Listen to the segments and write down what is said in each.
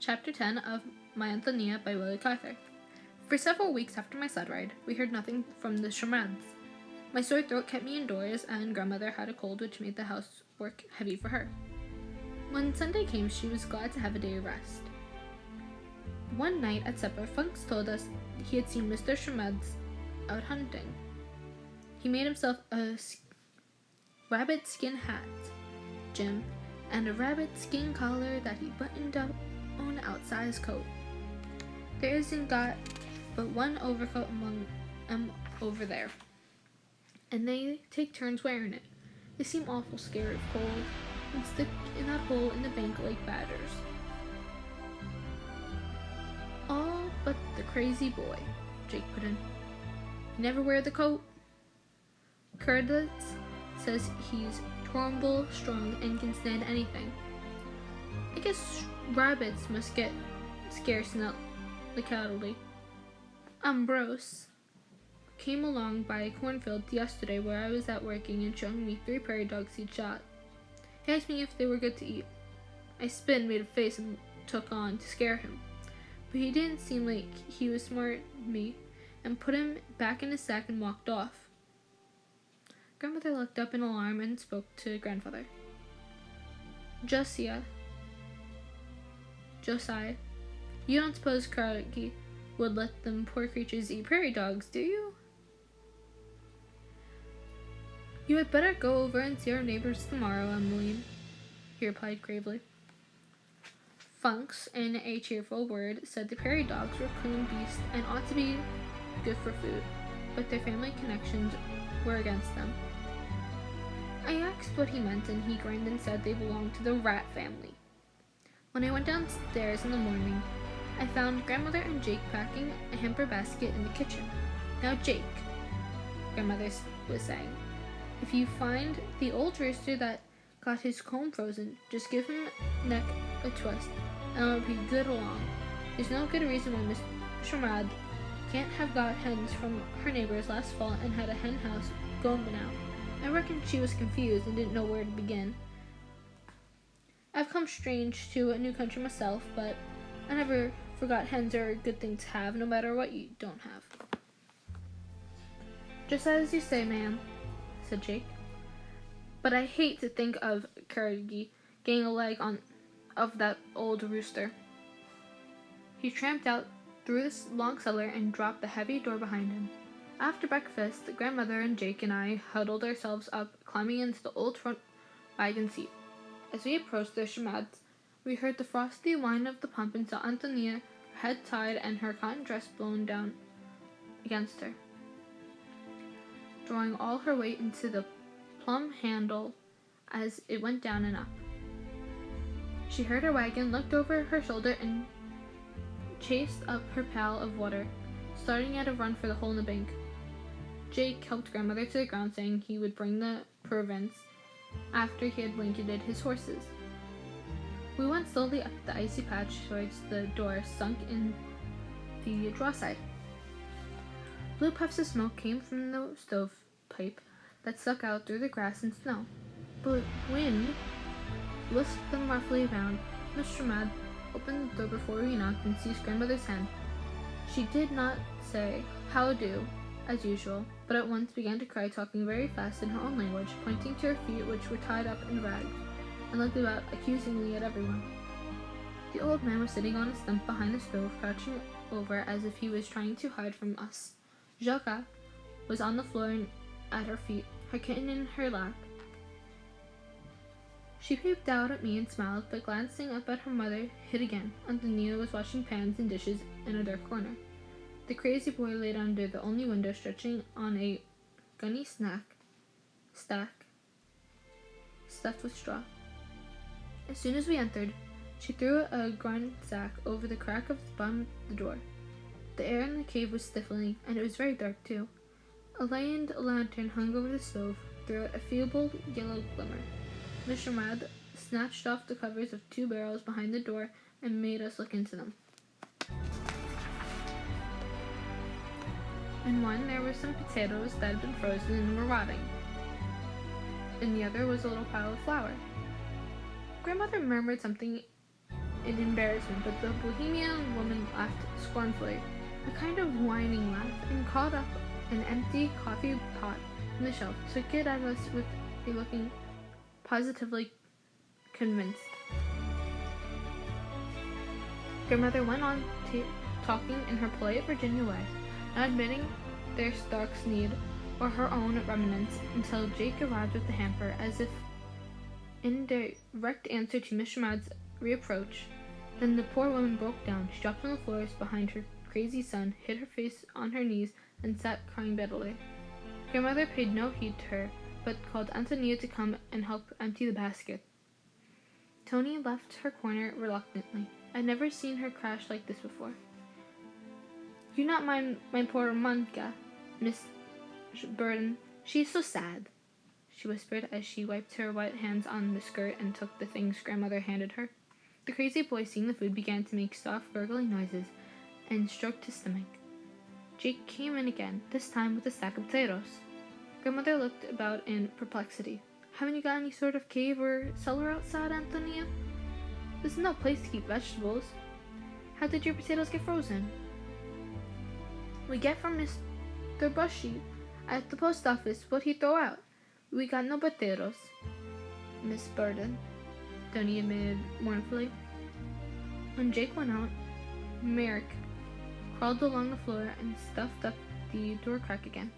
Chapter 10 of My Ántonia by Willa Cather. For several weeks after my sled ride, we heard nothing from the Shamrads. My sore throat kept me indoors, and grandmother had a cold which made the housework heavy for her. When Sunday came, she was glad to have a day of rest. One night at supper, Funks told us he had seen Mr. Shamrads out hunting. He made himself a rabbit skin hat, Jim, and a rabbit skin collar that he buttoned up on outside his coat. There isn't got but one overcoat among them over there, and they take turns wearing it. They seem awful scared of cold and stick in that hole in the bank like batters. All but the crazy boy, Jake put in. He never wear the coat. Curtis says he's horrible strong and can stand anything. I guess rabbits must get scarce in that locality. Ambrose came along by a cornfield yesterday where I was at working and showing me 3 prairie dogs he'd shot. He asked me if they were good to eat. I spit and made a face and took on to scare him, but he didn't seem like he was smart me and put him back in his sack and walked off. Grandmother looked up in alarm and spoke to grandfather. Josiah, you don't suppose Craigie would let them poor creatures eat prairie dogs, do you? You had better go over and see our neighbors tomorrow, Emmeline, he replied gravely. Funks, in a cheerful word, said the prairie dogs were clean beasts and ought to be good for food, but their family connections were against them. I asked what he meant, and he grinned and said they belonged to the rat family. When I went downstairs in the morning, I found grandmother and Jake packing a hamper basket in the kitchen. Now, Jake, grandmother was saying, if you find the old rooster that got his comb frozen, just give him neck a twist, and it'll be good along. There's no good reason why Miss Shamrad can't have got hens from her neighbors last fall and had a hen house going now. I reckon she was confused and didn't know where to begin. I've come strange to a new country myself, but I never forgot hens are a good thing to have, no matter what you don't have. Just as you say, ma'am, said Jake. But I hate to think of Craigie getting a leg of that old rooster. He tramped out through this long cellar and dropped the heavy door behind him. After breakfast, grandmother and Jake and I huddled ourselves up, climbing into the old front wagon seat. As we approached the Shamrads, we heard the frosty whine of the pump and saw Ántonia, her head tied and her cotton dress blown down against her, drawing all her weight into the plumb handle as it went down and up. She heard her wagon, looked over her shoulder, and chased up her pail of water, starting at a run for the hole in the bank. Jake helped grandmother to the ground, saying he would bring the provisions after he had blanketed his horses. We went slowly up the icy patch towards the door sunk in the draw side. Blue puffs of smoke came from the stove pipe that stuck out through the grass and snow. The wind whisked them roughly around. Mr. Mad opened the door before we knocked and seized grandmother's hand. She did not say, "How do," as usual, but at once began to cry, talking very fast in her own language, pointing to her feet, which were tied up in rags, and looked about accusingly at everyone. The old man was sitting on a stump behind the stove, crouching over as if he was trying to hide from us. Jaka was on the floor and at her feet, her kitten in her lap. She peeped out at me and smiled, but glancing up at her mother, hid again. Ántonia was washing pans and dishes in a dark corner. The crazy boy laid under the only window, stretching on a gunny stack stuffed with straw. As soon as we entered, she threw a ground sack over the crack of the bottom of the door. The air in the cave was stifling, and it was very dark too. A lighted lantern hung over the stove, threw out a feeble yellow glimmer. Mr. Mad snatched off the covers of 2 barrels behind the door and made us look into them. In one there were some potatoes that had been frozen and were rotting. In the other was a little pile of flour. Grandmother murmured something in embarrassment, but the Bohemian woman laughed scornfully, a kind of whining laugh, and caught up an empty coffee pot from the shelf, took it at us with a looking positively convinced. Grandmother went on talking in her polite Virginia way, not admitting their stock's need or her own remnants until Jake arrived with the hamper, as if in direct answer to Miss Schmad's reproach. Then the poor woman broke down. She dropped on the floors behind her crazy son, hid her face on her knees, and sat crying bitterly. Grandmother paid no heed to her, but called Ántonia to come and help empty the basket. Tony left her corner reluctantly. I'd never seen her crash like this before. "You not mind my poor Manka, Miss Burden. She's so sad," she whispered as she wiped her wet hands on the skirt and took the things grandmother handed her. The crazy boy, seeing the food, began to make soft gurgling noises and stroked his stomach. Jake came in again, this time with a sack of potatoes. Grandmother looked about in perplexity. "Haven't you got any sort of cave or cellar outside, Ántonia? This is no place to keep vegetables. How did your potatoes get frozen?" "We get from Mr. Bushy at the post office what he throw out. We got no potatoes, Miss Burden," Tony admitted mournfully. When Jake went out, Merrick crawled along the floor and stuffed up the door crack again.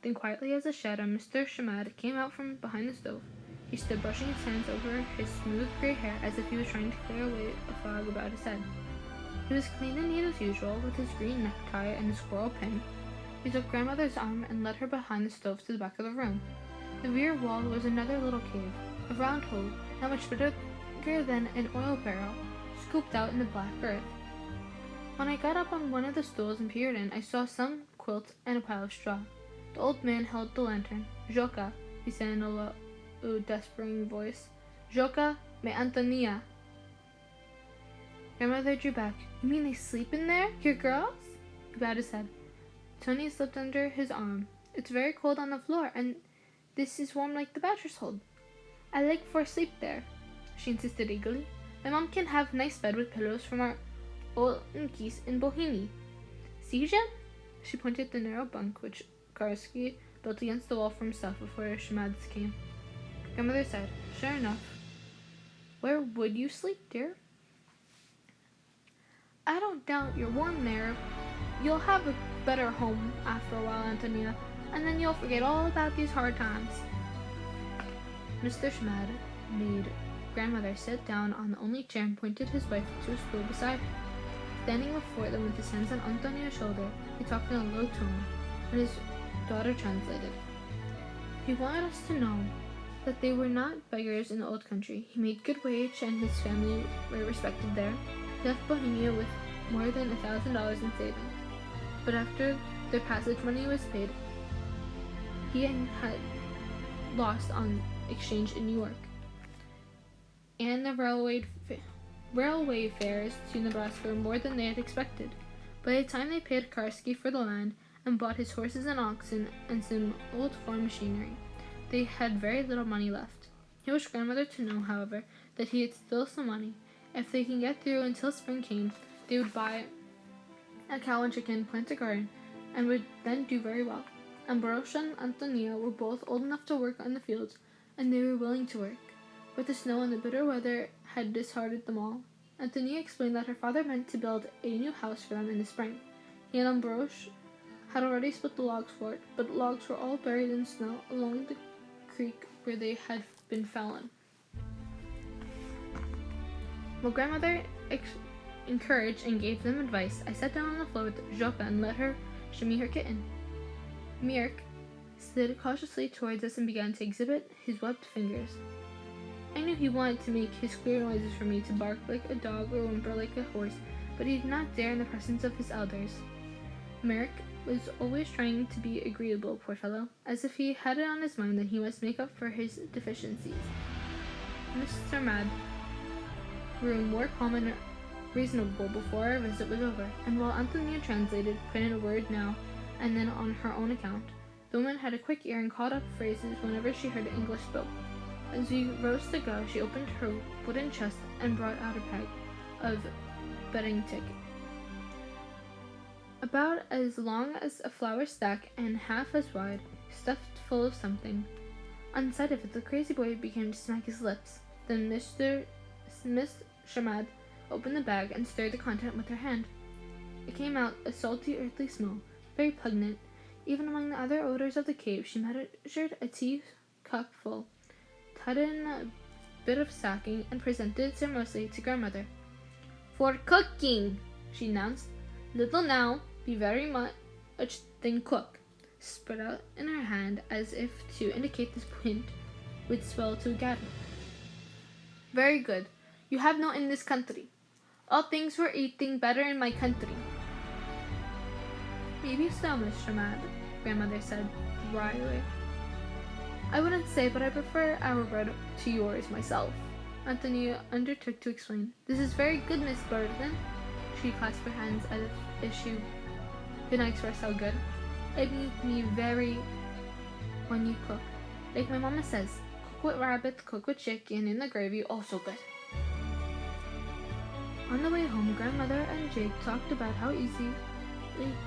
Then quietly as a shadow, Mr. Schmad came out from behind the stove. He stood brushing his hands over his smooth gray hair as if he was trying to clear away a fog about his head. He was clean and neat as usual, with his green necktie and his squirrel pin. He took grandmother's arm and led her behind the stove to the back of the room. The rear wall was another little cave, a round hole, not much bigger than an oil barrel, scooped out in the black earth. When I got up on one of the stools and peered in, I saw some quilts and a pile of straw. The old man held the lantern. "Joka," he said in a low, despairing voice. "Joka, me Ántonia." Grandmother drew back. "You mean they sleep in there? Your girls?" He bowed his head. Tony slipped under his arm. "It's very cold on the floor, and this is warm like the bachelor's hold. I like for sleep there," she insisted eagerly. "My mom can have nice bed with pillows from our old Nkis in Bohemia. See, Jen?" She pointed at the narrow bunk which Karski built against the wall for himself before Schmads came. Grandmother said, "Sure enough. Where would you sleep, dear?" "I don't doubt you're warm there. You'll have a better home after a while, Ántonia, and then you'll forget all about these hard times." Mr. Schmad made grandmother sit down on the only chair and pointed his wife to a stool beside her. Standing before them with his hands on Antonia's shoulder, he talked in a low tone, and his daughter translated. He wanted us to know that they were not beggars in the old country. He made good wage, and his family were respected there. He left Bohemia with more than $1,000 in savings. But after their passage money was paid, he had lost on exchange in New York, and the railway fares to Nebraska were more than they had expected. By the time they paid Karski for the land and bought his horses and oxen and some old farm machinery, they had very little money left. He wished grandmother to know, however, that he had still some money. If they can get through until spring came, they would buy a cow and chicken, plant a garden, and would then do very well. Ambrosia and Ántonia were both old enough to work in the fields, and they were willing to work. But the snow and the bitter weather had disheartened them all. Ántonia explained that her father meant to build a new house for them in the spring. He and Ambrosia had already split the logs for it, but the logs were all buried in snow along the creek where they had been fallen. While grandmother encouraged and gave them advice, I sat down on the floor with Joka and let her show me her kitten. Mirk slid cautiously towards us and began to exhibit his webbed fingers. I knew he wanted to make his queer noises for me, to bark like a dog or whimper like a horse, but he did not dare in the presence of his elders. Merrick was always trying to be agreeable, poor fellow, as if he had it on his mind that he must make up for his deficiencies. Mr. Mad grew more calm and reasonable before our visit was over, and while Ántonia translated, put in a word now and then on her own account, the woman had a quick ear and caught up phrases whenever she heard English spoke. As we rose to go, she opened her wooden chest and brought out a peg. of bedding tick, about as long as a flour stack and half as wide, stuffed full of something. On sight of it, the crazy boy began to smack his lips. Then Miss Shamad opened the bag and stirred the content with her hand. It came out a salty, earthly smell, very pungent. Even among the other odors of the cave, she measured a teacup full, tied in a bit of sacking, and presented it ceremoniously to grandmother. "For cooking," she announced. "Little now, be very much then cook." Spread out in her hand as if to indicate this point would swell to a gallon. "Very good. You have no in this country. All things were eating better in my country." "Maybe so, Miss Shamad," grandmother said dryly. "I wouldn't say, but I prefer our bread to yours myself." Ántonia undertook to explain. "This is very good, Miss Burden." She clasped her hands as if she could not express how good. "It makes me very when you cook. Like my mama says, cook with rabbit, cook with chicken in the gravy, also good." On the way home, grandmother and Jake talked about how easily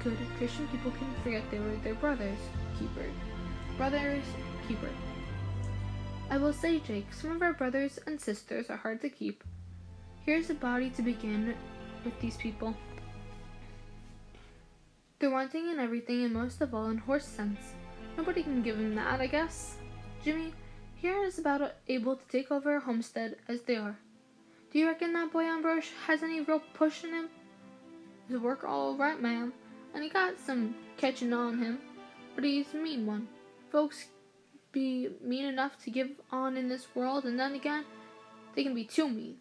good Christian people can forget they were their brother's keeper. "I will say, Jake, some of our brothers and sisters are hard to keep. Here's a body to begin with these people. They're wanting in everything, and most of all in horse sense. Nobody can give them that, I guess. Jimmy, here is about able to take over a homestead as they are. Do you reckon that boy Ambrose has any real push in him? His work all right, ma'am, and he got some catching on him, but he's a mean one. Folks be mean enough to give on in this world, and then again, they can be too mean."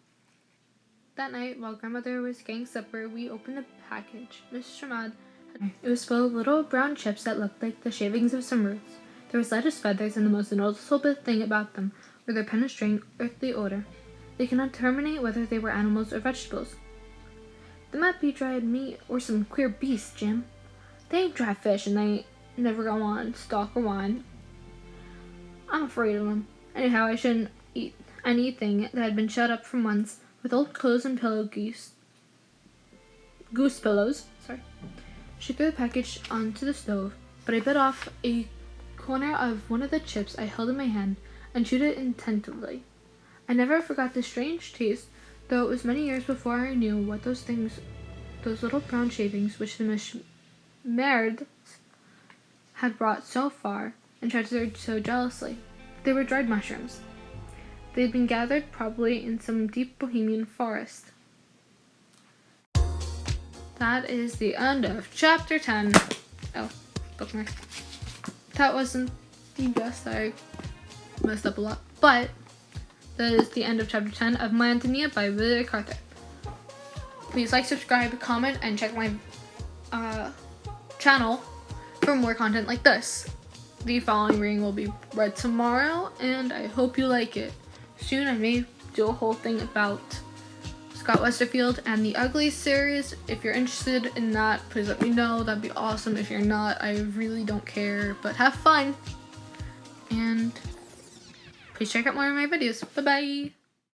That night, while grandmother was getting supper, we opened the package. Miss Shamad it was full of little brown chips that looked like the shavings of some roots. There was light as feathers, and the most noticeable thing about them were their penetrating, earthly odor. They could not determine whether they were animals or vegetables. "They might be dried meat or some queer beast, Jim. They ain't dry fish, and they never go on stock or wine. I'm afraid of them. Anyhow, I shouldn't eat anything that had been shut up for months with old clothes and goose pillows. She threw the package onto the stove, but I bit off a corner of one of the chips I held in my hand and chewed it intently. I never forgot the strange taste, though it was many years before I knew what those little brown shavings which the Miss Merds had brought so far and treasured so jealously. They were dried mushrooms. They had been gathered probably in some deep Bohemian forest. That is the end of chapter 10. Oh, bookmark. That wasn't the best. I messed up a lot. But that is the end of chapter 10 of My Ántonia by Willa Cather. Please like, subscribe, comment, and check my channel for more content like this. The following reading will be read tomorrow, and I hope you like it. Soon I may do a whole thing about Scott Westerfield and the Ugly series. If you're interested in that, please let me know. That'd be awesome. If you're not, I really don't care, but have fun. And please check out more of my videos. Bye-bye.